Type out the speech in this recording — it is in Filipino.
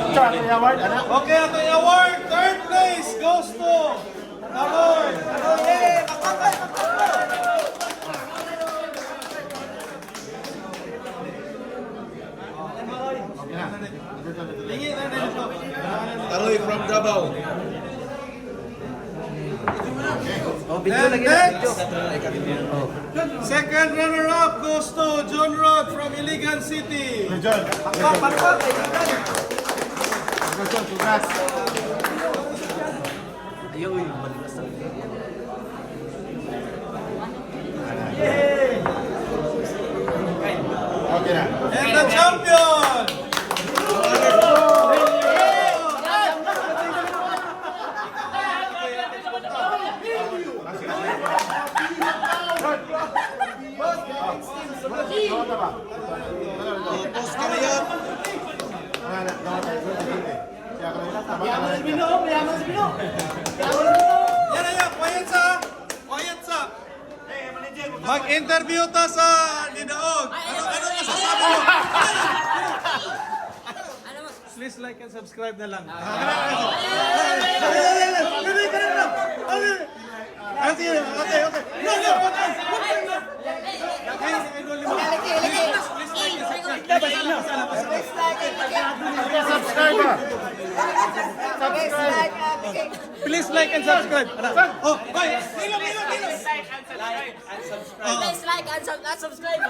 Okay, ato yung award. Third place goes to Aroy. Lingi na dito. Aroy from Davao. And next, second runner-up goes to John Rod from Iligan City. And the champion! Post ka ngayon. Yan na yan, quiet sa. Mag-interview ta sa Lidaog. Ano masasabi mo? Please like and subscribe na lang. Okay. Please like and subscribe. Oh, bye. Please like and subscribe.